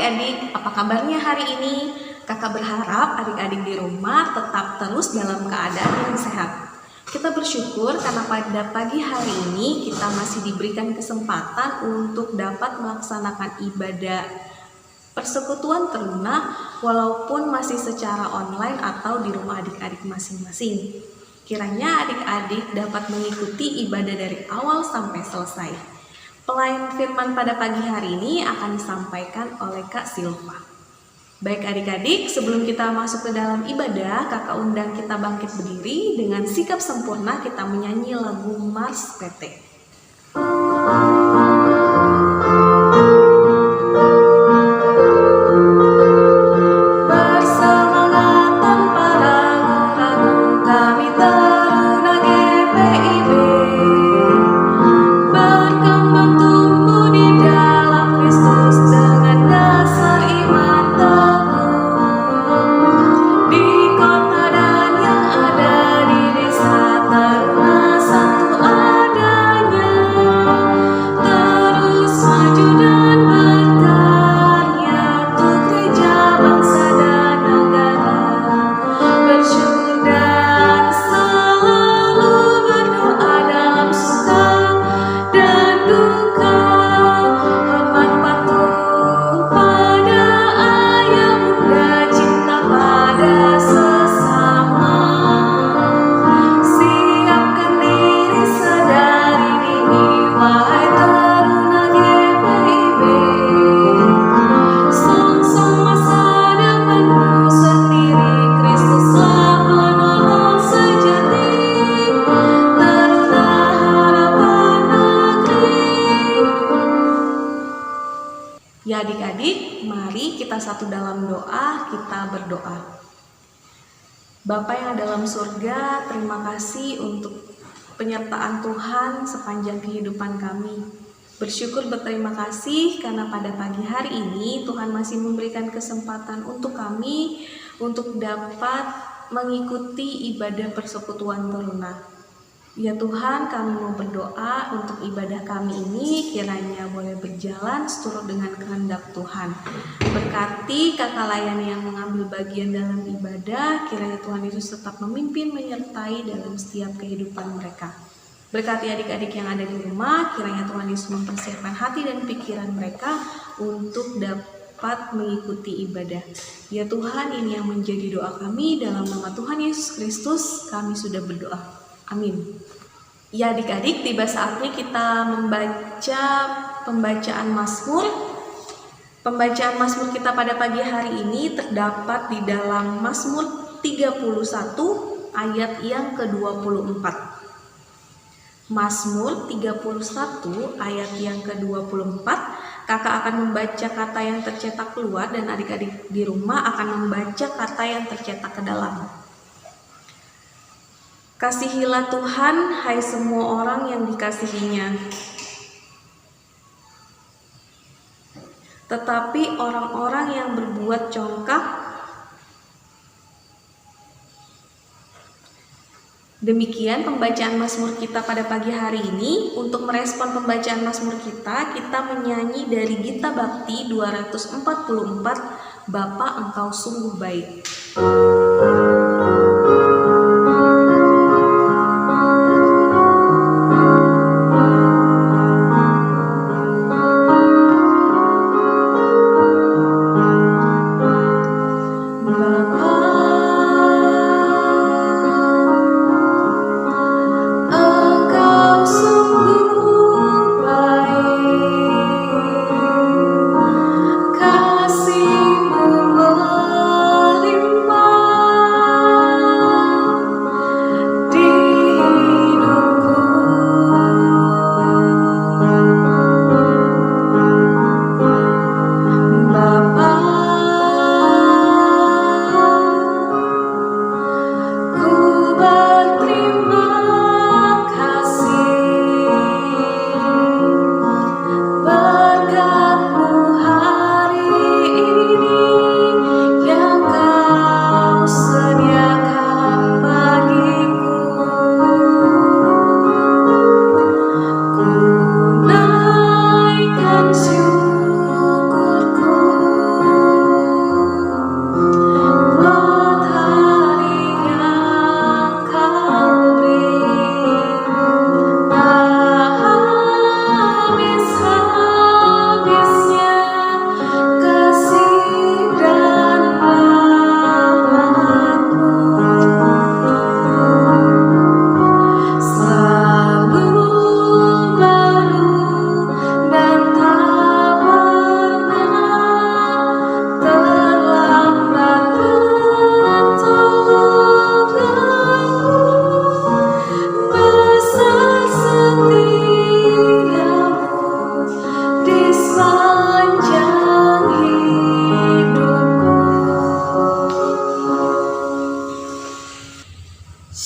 adik-adik, apa kabarnya hari ini? Kakak berharap adik-adik di rumah tetap terus dalam keadaan yang sehat. Kita bersyukur karena pada pagi hari ini kita masih diberikan kesempatan untuk dapat melaksanakan ibadah persekutuan teruna walaupun masih secara online atau di rumah adik-adik masing-masing. Kiranya adik-adik dapat mengikuti ibadah dari awal sampai selesai. Pelayan firman pada pagi hari ini akan disampaikan oleh Kak Silva. Baik adik-adik, sebelum kita masuk ke dalam ibadah, kakak undang kita bangkit berdiri dengan sikap sempurna kita menyanyi lagu Mars PT. Ya adik-adik, mari kita satu dalam doa, kita berdoa. Bapa yang dalam surga, terima kasih untuk penyertaan Tuhan sepanjang kehidupan kami. Bersyukur berterima kasih karena pada pagi hari ini Tuhan masih memberikan kesempatan untuk kami untuk dapat mengikuti ibadah persekutuan teruna. Ya Tuhan, kami mau berdoa untuk ibadah kami ini kiranya boleh berjalan seturut dengan kehendak Tuhan. Berkati kakak layan yang mengambil bagian dalam ibadah, kiranya Tuhan Yesus tetap memimpin menyertai dalam setiap kehidupan mereka. Berkati adik-adik yang ada di rumah, kiranya Tuhan Yesus mempersiapkan hati dan pikiran mereka untuk dapat mengikuti ibadah. Ya Tuhan, ini yang menjadi doa kami dalam nama Tuhan Yesus Kristus, kami sudah berdoa. Amin. Ya adik-adik, tiba saatnya kita membaca pembacaan Mazmur. Pembacaan Mazmur kita pada pagi hari ini terdapat di dalam Mazmur 31 ayat yang ke-24. Mazmur 31 ayat yang ke-24. Kakak akan membaca kata yang tercetak keluar dan adik-adik di rumah akan membaca kata yang tercetak ke dalam. Kasihilah Tuhan, hai semua orang yang dikasihinya. Tetapi orang-orang yang berbuat congkak, demikian pembacaan Mazmur kita pada pagi hari ini. Untuk merespon pembacaan Mazmur kita menyanyi dari Gita Bakti 244, Bapa Engkau Sungguh Baik.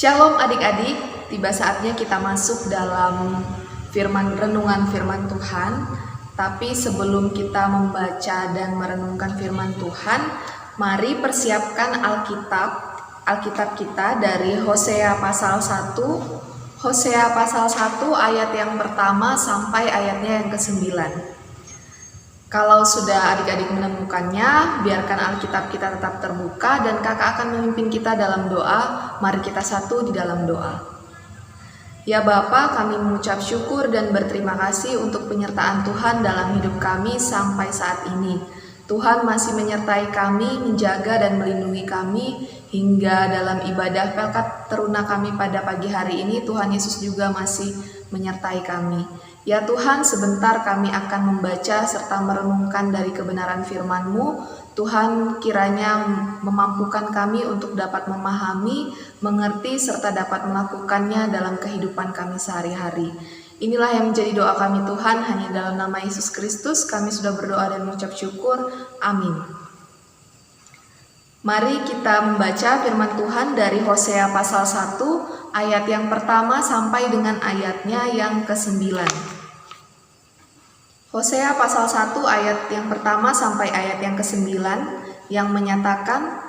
Shalom adik-adik, tiba saatnya kita masuk dalam renungan firman Tuhan. Tapi sebelum kita membaca dan merenungkan firman Tuhan, mari persiapkan Alkitab kita dari Hosea pasal 1. Hosea pasal 1 ayat yang pertama sampai ayatnya yang ke-9. Kalau sudah adik-adik menemukannya, biarkan Alkitab kita tetap terbuka dan kakak akan memimpin kita dalam doa. Mari kita satu di dalam doa. Ya Bapa, kami mengucap syukur dan berterima kasih untuk penyertaan Tuhan dalam hidup kami sampai saat ini. Tuhan masih menyertai kami, menjaga dan melindungi kami hingga dalam ibadah Pelkat Teruna kami pada pagi hari ini. Tuhan Yesus juga masih menyertai kami. Ya Tuhan, sebentar kami akan membaca serta merenungkan dari kebenaran firman-Mu. Tuhan kiranya memampukan kami untuk dapat memahami, mengerti, serta dapat melakukannya dalam kehidupan kami sehari-hari. Inilah yang menjadi doa kami Tuhan, hanya dalam nama Yesus Kristus kami sudah berdoa dan mengucap syukur. Amin. Mari kita membaca firman Tuhan dari Hosea pasal 1 ayat yang pertama sampai dengan ayatnya yang ke-9. Hosea pasal 1 ayat yang pertama sampai ayat yang ke-9 yang menyatakan,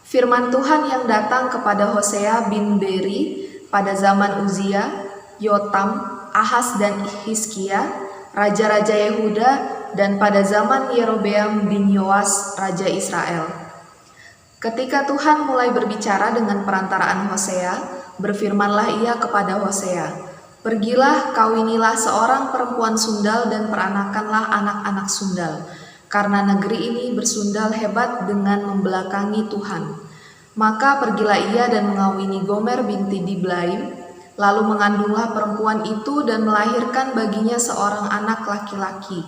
firman Tuhan yang datang kepada Hosea bin Beri pada zaman Uzia, Yotam, Ahaz dan Hizkia, raja-raja Yehuda, dan pada zaman Yerobeam bin Yoas, raja Israel. Ketika Tuhan mulai berbicara dengan perantaraan Hosea, berfirmanlah ia kepada Hosea, "Pergilah, kawinilah seorang perempuan sundal dan peranakanlah anak-anak sundal, karena negeri ini bersundal hebat dengan membelakangi Tuhan." Maka pergilah ia dan mengawini Gomer binti Diblaim, lalu mengandunglah perempuan itu dan melahirkan baginya seorang anak laki-laki.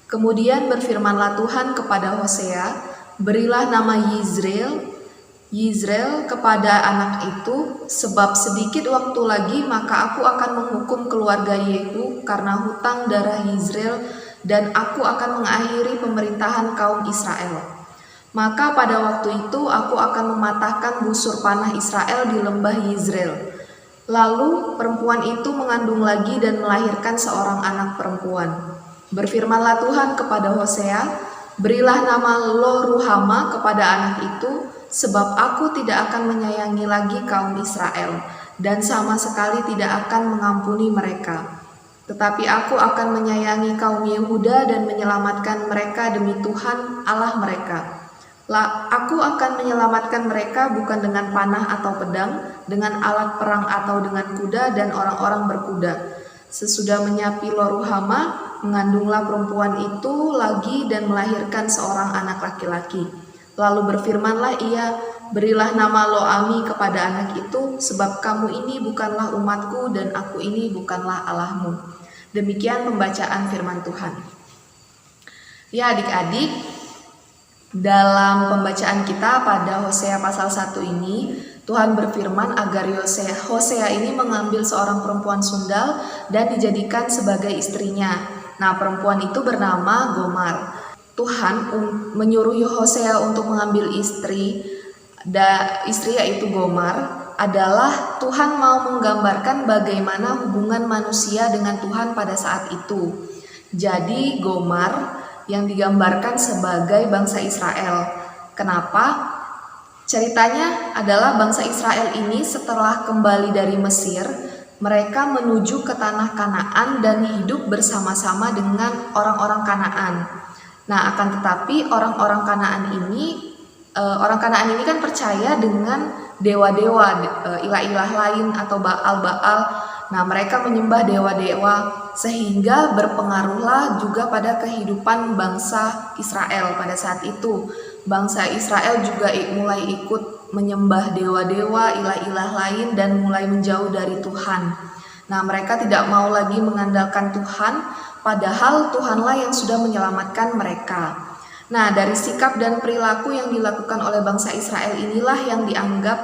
Kemudian berfirmanlah Tuhan kepada Hosea, "Berilah nama Yizreel kepada anak itu, sebab sedikit waktu lagi maka aku akan menghukum keluarga Yehu karena hutang darah Yizreel, dan aku akan mengakhiri pemerintahan kaum Israel. Maka pada waktu itu aku akan mematahkan busur panah Israel di lembah Yizreel." Lalu perempuan itu mengandung lagi dan melahirkan seorang anak perempuan. Berfirmanlah Tuhan kepada Hosea, "Berilah nama Lo-Ruhama kepada anak itu, sebab aku tidak akan menyayangi lagi kaum Israel, dan sama sekali tidak akan mengampuni mereka. Tetapi aku akan menyayangi kaum Yehuda dan menyelamatkan mereka demi Tuhan Allah mereka. Aku akan menyelamatkan mereka bukan dengan panah atau pedang, dengan alat perang atau dengan kuda dan orang-orang berkuda." Sesudah menyapi Lo-Ruhama, mengandunglah perempuan itu lagi dan melahirkan seorang anak laki-laki. Lalu berfirmanlah ia, "Berilah nama Lo-Ami kepada anak itu, sebab kamu ini bukanlah umatku dan aku ini bukanlah Allahmu." Demikian pembacaan firman Tuhan. Ya adik-adik, dalam pembacaan kita pada Hosea pasal 1 ini, Tuhan berfirman agar Hosea ini mengambil seorang perempuan sundal dan dijadikan sebagai istrinya. Nah, perempuan itu bernama Gomar. Tuhan menyuruh Hosea untuk mengambil istri yaitu Gomar, adalah Tuhan mau menggambarkan bagaimana hubungan manusia dengan Tuhan pada saat itu. Jadi Gomar yang digambarkan sebagai bangsa Israel. Kenapa? Ceritanya adalah bangsa Israel ini setelah kembali dari Mesir, mereka menuju ke tanah Kanaan dan hidup bersama-sama dengan orang-orang Kanaan. Nah, akan tetapi orang Kanaan ini kan percaya dengan dewa-dewa, ilah-ilah lain atau Baal-Baal. Nah, mereka menyembah dewa-dewa sehingga berpengaruhlah juga pada kehidupan bangsa Israel pada saat itu. Bangsa Israel juga mulai ikut menyembah dewa-dewa, ilah-ilah lain dan mulai menjauh dari Tuhan. Nah, mereka tidak mau lagi mengandalkan Tuhan, padahal Tuhanlah yang sudah menyelamatkan mereka. Nah, dari sikap dan perilaku yang dilakukan oleh bangsa Israel inilah yang dianggap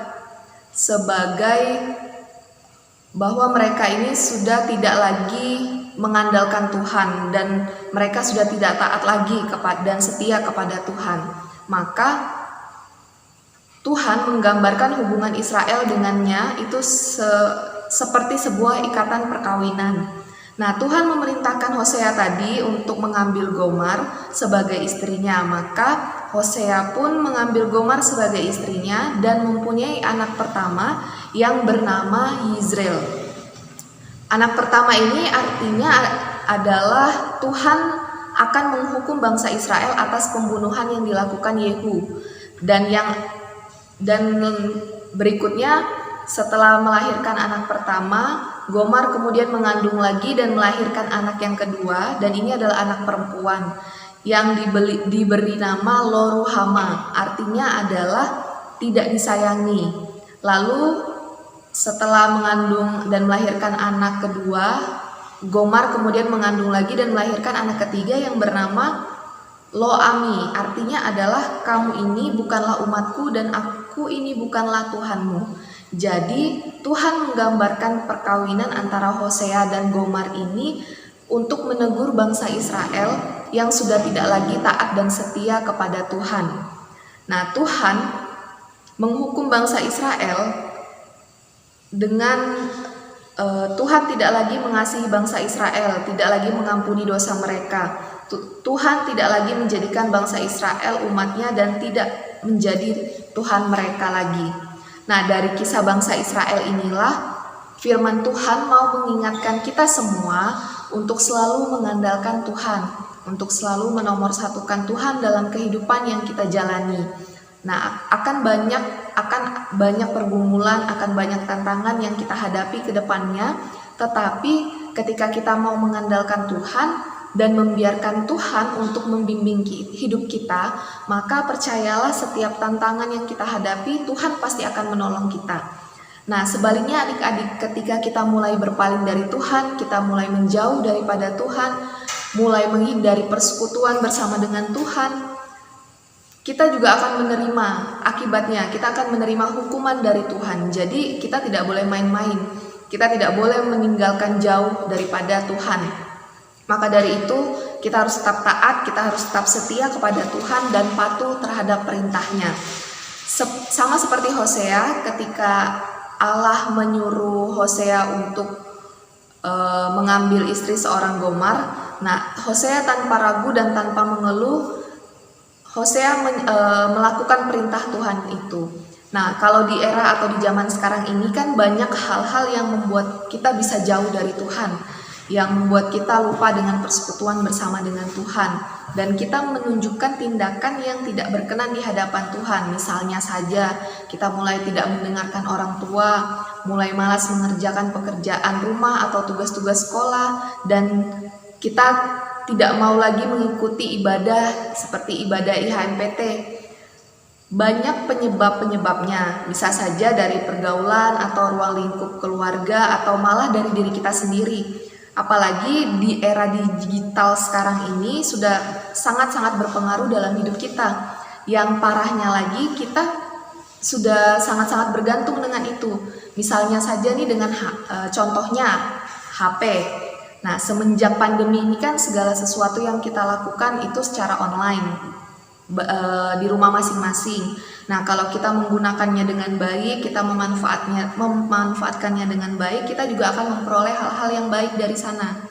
sebagai bahwa mereka ini sudah tidak lagi mengandalkan Tuhan dan mereka sudah tidak taat lagi dan setia kepada Tuhan. Maka Tuhan menggambarkan hubungan Israel dengannya itu seperti sebuah ikatan perkawinan. Nah, Tuhan memerintahkan Hosea tadi untuk mengambil Gomar sebagai istrinya. Maka Hosea pun mengambil Gomar sebagai istrinya dan mempunyai anak pertama yang bernama Yizreel. Anak pertama ini artinya adalah Tuhan akan menghukum bangsa Israel atas pembunuhan yang dilakukan Yehu. Dan berikutnya setelah melahirkan anak pertama, Gomar kemudian mengandung lagi dan melahirkan anak yang kedua, dan ini adalah anak perempuan yang diberi nama Lo-ruhama, artinya adalah tidak disayangi. Lalu setelah mengandung dan melahirkan anak kedua, Gomar kemudian mengandung lagi dan melahirkan anak ketiga yang bernama Lo-ami, artinya adalah kamu ini bukanlah umatku dan aku ini bukanlah Tuhanmu. Jadi Tuhan menggambarkan perkawinan antara Hosea dan Gomar ini untuk menegur bangsa Israel yang sudah tidak lagi taat dan setia kepada Tuhan. Nah, Tuhan menghukum bangsa Israel dengan Tuhan tidak lagi mengasihi bangsa Israel, tidak lagi mengampuni dosa mereka. Tuhan tidak lagi menjadikan bangsa Israel umatnya dan tidak menjadi Tuhan mereka lagi. Nah, dari kisah bangsa Israel inilah firman Tuhan mau mengingatkan kita semua untuk selalu mengandalkan Tuhan, untuk selalu menomorsatukan Tuhan dalam kehidupan yang kita jalani. Nah, akan banyak pergumulan, akan banyak tantangan yang kita hadapi ke depannya, tetapi ketika kita mau mengandalkan Tuhan dan membiarkan Tuhan untuk membimbing hidup kita, maka percayalah setiap tantangan yang kita hadapi, Tuhan pasti akan menolong kita. Nah, sebaliknya adik-adik, ketika kita mulai berpaling dari Tuhan, kita mulai menjauh daripada Tuhan, mulai menghindari persekutuan bersama dengan Tuhan, kita juga akan menerima akibatnya, kita akan menerima hukuman dari Tuhan. Jadi kita tidak boleh main-main, kita tidak boleh meninggalkan jauh daripada Tuhan. Maka dari itu kita harus tetap taat, kita harus tetap setia kepada Tuhan dan patuh terhadap perintahnya. Sama seperti Hosea, ketika Allah menyuruh Hosea untuk mengambil istri seorang Gomar. Nah, Hosea tanpa ragu dan tanpa mengeluh, Hosea melakukan perintah Tuhan itu. Nah, kalau di era atau di zaman sekarang ini kan banyak hal-hal yang membuat kita bisa jauh dari Tuhan, yang membuat kita lupa dengan persekutuan bersama dengan Tuhan, dan kita menunjukkan tindakan yang tidak berkenan di hadapan Tuhan. Misalnya saja kita mulai tidak mendengarkan orang tua, mulai malas mengerjakan pekerjaan rumah atau tugas-tugas sekolah, dan kita tidak mau lagi mengikuti ibadah seperti ibadah IHMPT. Banyak penyebabnya, bisa saja dari pergaulan atau ruang lingkup keluarga atau malah dari diri kita sendiri. Apalagi di era digital sekarang ini sudah sangat-sangat berpengaruh dalam hidup kita. Yang parahnya lagi, kita sudah sangat-sangat bergantung dengan itu. Misalnya saja nih dengan contohnya HP. Nah, semenjak pandemi ini kan segala sesuatu yang kita lakukan itu secara online, di rumah masing-masing. Nah, kalau kita menggunakannya dengan baik, kita memanfaatkannya dengan baik, kita juga akan memperoleh hal-hal yang baik dari sana.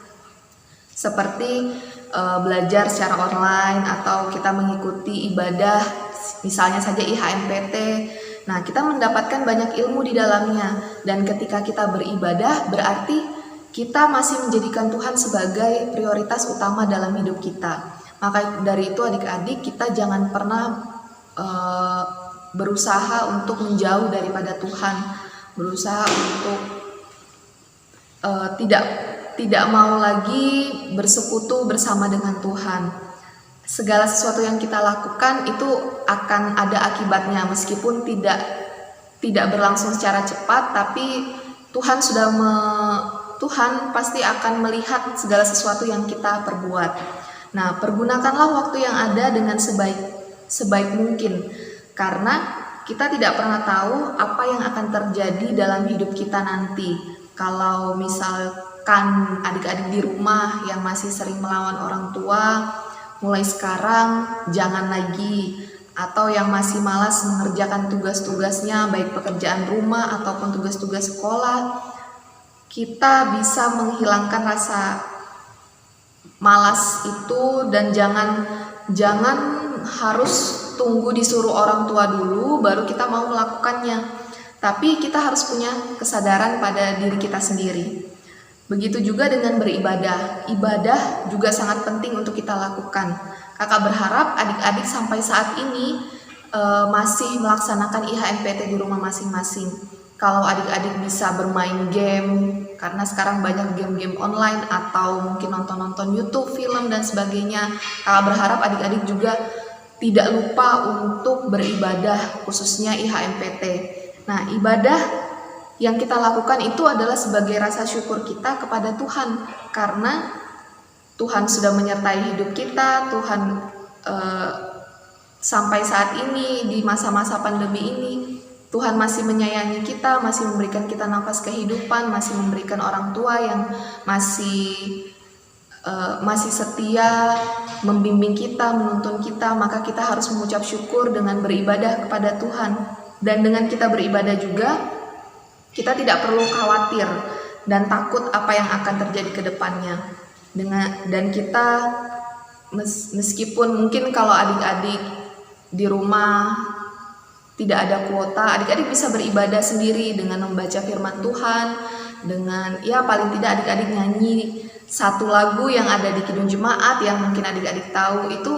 Seperti belajar secara online atau kita mengikuti ibadah, misalnya saja IHMPT. Nah, kita mendapatkan banyak ilmu di dalamnya, dan ketika kita beribadah berarti kita masih menjadikan Tuhan sebagai prioritas utama dalam hidup kita. Maka dari itu adik-adik, kita jangan pernah berusaha untuk menjauh daripada Tuhan, berusaha untuk tidak mau lagi bersekutu bersama dengan Tuhan. Segala sesuatu yang kita lakukan itu akan ada akibatnya, meskipun tidak berlangsung secara cepat, tapi Tuhan Tuhan pasti akan melihat segala sesuatu yang kita perbuat. Nah, pergunakanlah waktu yang ada dengan sebaik mungkin, karena kita tidak pernah tahu apa yang akan terjadi dalam hidup kita nanti. Kalau misalkan adik-adik di rumah yang masih sering melawan orang tua, mulai sekarang jangan lagi atau yang masih malas mengerjakan tugas-tugasnya, baik pekerjaan rumah ataupun tugas-tugas sekolah, kita bisa menghilangkan rasa malas itu dan jangan harus tunggu disuruh orang tua dulu baru kita mau melakukannya. Tapi kita harus punya kesadaran pada diri kita sendiri. Begitu juga dengan beribadah. Ibadah juga sangat penting untuk kita lakukan. Kakak berharap adik-adik sampai saat ini masih melaksanakan IHMPT di rumah masing-masing. Kalau adik-adik bisa bermain game, karena sekarang banyak game-game online atau mungkin nonton-nonton YouTube, film dan sebagainya. Kakak berharap adik-adik juga tidak lupa untuk beribadah, khususnya IHMPT. Nah, ibadah yang kita lakukan itu adalah sebagai rasa syukur kita kepada Tuhan, karena Tuhan sudah menyertai hidup kita. Tuhan sampai saat ini di masa-masa pandemi ini Tuhan masih menyayangi kita, masih memberikan kita nafas kehidupan, masih memberikan orang tua yang masih setia membimbing kita, menuntun kita. Maka kita harus mengucap syukur dengan beribadah kepada Tuhan. Dan dengan kita beribadah juga, kita tidak perlu khawatir dan takut apa yang akan terjadi ke depannya. Dan kita meskipun mungkin kalau adik-adik di rumah tidak ada kuota, adik-adik bisa beribadah sendiri dengan membaca firman Tuhan, dengan paling tidak adik-adik nyanyi satu lagu yang ada di Kidung Jemaat yang mungkin adik-adik tahu, itu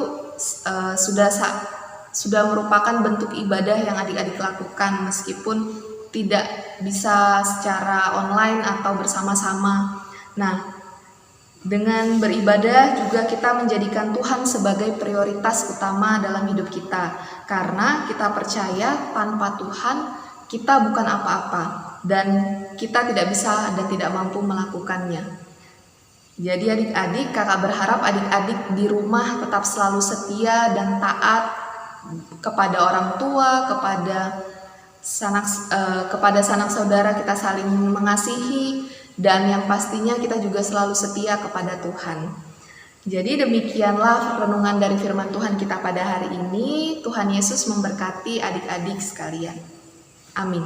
sudah merupakan bentuk ibadah yang adik-adik lakukan meskipun tidak bisa secara online atau bersama-sama. Nah, dengan beribadah juga kita menjadikan Tuhan sebagai prioritas utama dalam hidup kita, karena kita percaya tanpa Tuhan kita bukan apa-apa dan kita tidak bisa dan tidak mampu melakukannya. Jadi adik-adik, kakak berharap adik-adik di rumah tetap selalu setia dan taat kepada orang tua, kepada sanak saudara kita saling mengasihi, dan yang pastinya kita juga selalu setia kepada Tuhan. Jadi demikianlah renungan dari firman Tuhan kita pada hari ini. Tuhan Yesus memberkati adik-adik sekalian. Amin.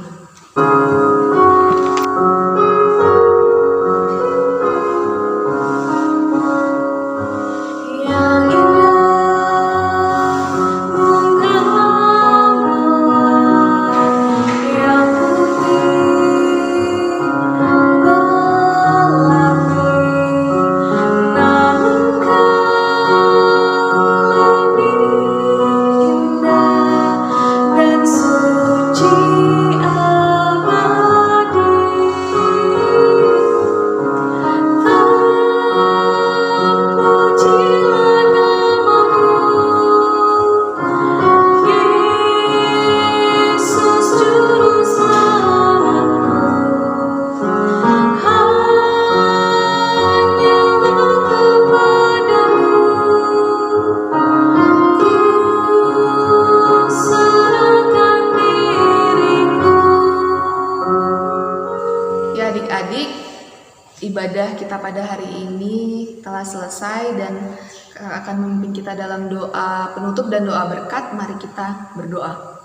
Ibadah kita pada hari ini telah selesai dan akan memimpin kita dalam doa penutup dan doa berkat. Mari kita berdoa.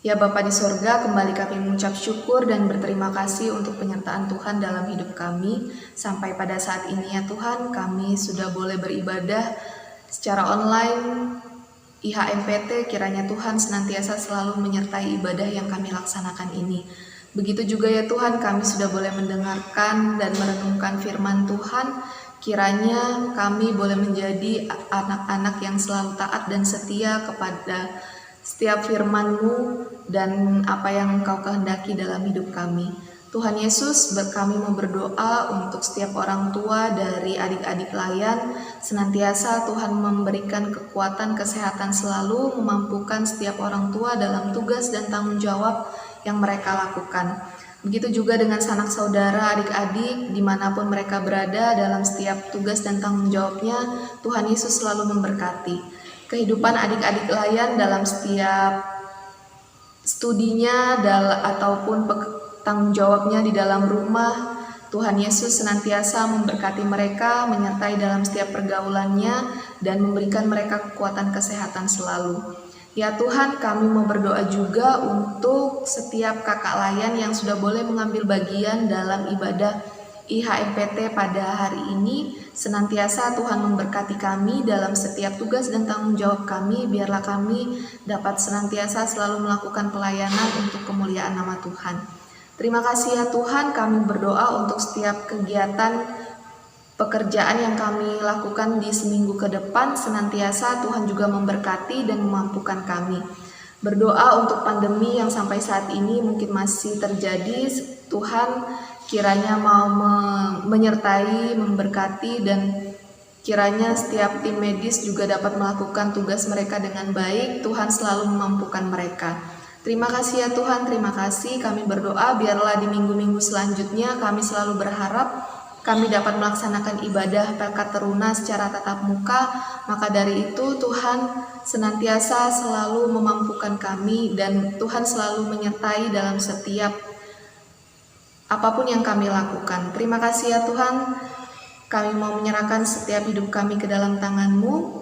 Ya Bapa di sorga, kembali kami mengucap syukur dan berterima kasih untuk penyertaan Tuhan dalam hidup kami. Sampai pada saat ini ya Tuhan, kami sudah boleh beribadah secara online IHMPT. Kiranya Tuhan senantiasa selalu menyertai ibadah yang kami laksanakan ini. Begitu juga ya Tuhan, kami sudah boleh mendengarkan dan merenungkan firman Tuhan. Kiranya kami boleh menjadi anak-anak yang selalu taat dan setia kepada setiap firman-Mu dan apa yang Engkau kehendaki dalam hidup kami. Tuhan Yesus, kami mau berdoa untuk setiap orang tua dari adik-adik layan. Senantiasa Tuhan memberikan kekuatan, kesehatan selalu, memampukan setiap orang tua dalam tugas dan tanggung jawab yang mereka lakukan. Begitu juga dengan sanak saudara, adik-adik, dimanapun mereka berada dalam setiap tugas dan tanggung jawabnya, Tuhan Yesus selalu memberkati. Kehidupan adik-adik layan dalam setiap studinya ataupun tanggung jawabnya di dalam rumah, Tuhan Yesus senantiasa memberkati mereka, menyertai dalam setiap pergaulannya, dan memberikan mereka kekuatan kesehatan selalu. Ya Tuhan, kami mau berdoa juga untuk setiap kakak layan yang sudah boleh mengambil bagian dalam ibadah IHMPT pada hari ini. Senantiasa Tuhan memberkati kami dalam setiap tugas dan tanggung jawab kami. Biarlah kami dapat senantiasa selalu melakukan pelayanan untuk kemuliaan nama Tuhan. Terima kasih ya Tuhan, kami berdoa untuk setiap kegiatan pekerjaan yang kami lakukan di seminggu ke depan. Senantiasa Tuhan juga memberkati dan memampukan kami. Berdoa untuk pandemi yang sampai saat ini mungkin masih terjadi. Tuhan kiranya mau menyertai, memberkati, dan kiranya setiap tim medis juga dapat melakukan tugas mereka dengan baik. Tuhan selalu memampukan mereka. Terima kasih ya Tuhan, terima kasih. Kami berdoa biarlah di minggu-minggu selanjutnya kami selalu berharap kami dapat melaksanakan ibadah Pelkat Teruna secara tatap muka. Maka dari itu Tuhan senantiasa selalu memampukan kami, dan Tuhan selalu menyertai dalam setiap apapun yang kami lakukan. Terima kasih ya Tuhan, kami mau menyerahkan setiap hidup kami ke dalam tangan-Mu.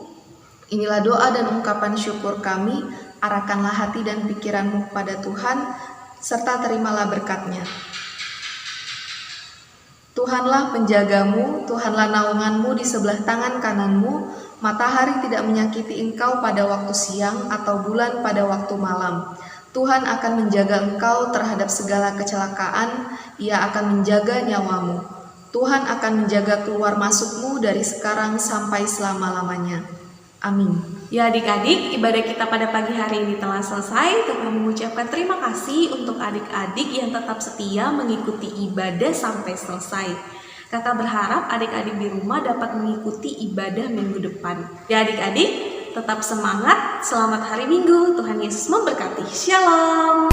Inilah doa dan ungkapan syukur kami. Arahkanlah hati dan pikiran-Mu pada Tuhan, serta terimalah berkat-Nya. Tuhanlah penjagamu, Tuhanlah naunganmu di sebelah tangan kananmu. Matahari tidak menyakiti engkau pada waktu siang, atau bulan pada waktu malam. Tuhan akan menjaga engkau terhadap segala kecelakaan, Ia akan menjaga nyawamu. Tuhan akan menjaga keluar masukmu dari sekarang sampai selama-lamanya. Amin. Ya adik-adik, ibadah kita pada pagi hari ini telah selesai. Kakak mengucapkan terima kasih untuk adik-adik yang tetap setia mengikuti ibadah sampai selesai. Kakak berharap adik-adik di rumah dapat mengikuti ibadah minggu depan. Ya adik-adik, tetap semangat, selamat hari Minggu, Tuhan Yesus memberkati. Shalom.